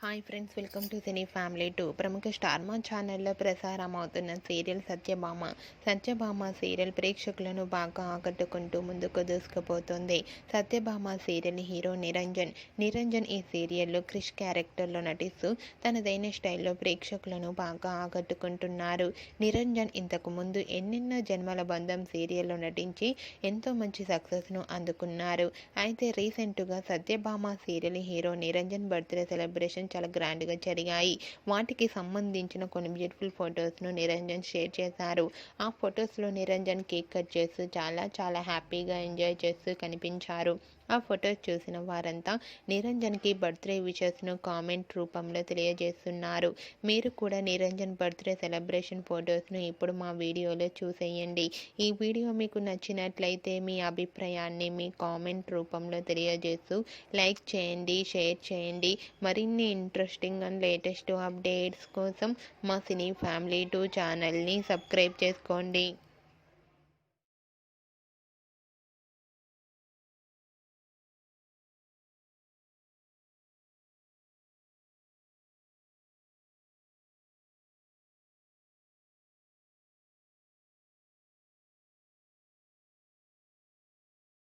Hi friends, welcome to cine family 2. ప్రముఖ star మా ఛానల్లో ప్రసారం అవుతున్న సీరియల్ సత్యభామ సీరియల్ ప్రేక్షకులను బాగా ఆకట్టుకుంటూ ముందుకు దూసుకుపోతుంది. సత్యభామ సీరియల్ హీరో నిరంజన్ ఈ సీరియల్లో క్రిష్ క్యారెక్టర్లో నటిస్తూ తనదైన స్టైల్లో ప్రేక్షకులను బాగా ఆకట్టుకుంటున్నారు. నిరంజన్ ఇంతకు ముందు ఎన్నెన్నో జన్మల బంధం సీరియల్లో నటించి ఎంతో మంచి సక్సెస్ను అందుకున్నారు. అయితే రీసెంట్గా Satyabhama serial hero Niranjan birthday celebration చాలా గ్రాండ్గా జరిగాయి. వాటికి సంబంధించిన కొన్ని బ్యూటిఫుల్ ఫొటోస్ను నిరంజన్ షేర్ చేశారు. ఆ ఫొటోస్లో నిరంజన్ కేక్ కట్ చేస్తూ చాలా హ్యాపీగా ఎంజాయ్ చేస్తూ కనిపించారు. ఆ ఫొటోస్ చూసిన వారంతా నిరంజన్కి బర్త్డే విషెస్ను కామెంట్ రూపంలో తెలియజేస్తున్నారు. మీరు కూడా నిరంజన్ బర్త్డే సెలబ్రేషన్ ఫొటోస్ను ఇప్పుడు మా వీడియోలో చూసేయండి. ఈ వీడియో మీకు నచ్చినట్లయితే మీ అభిప్రాయాన్ని మీ కామెంట్ రూపంలో తెలియజేస్తూ లైక్ చేయండి, షేర్ చేయండి. మరిన్ని ఇంట్రెస్టింగ్ అండ్ లేటెస్ట్ అప్డేట్స్ కోసం మా సినీ ఫ్యామిలీ 2 ఛానల్ని సబ్స్క్రైబ్ చేసుకోండి.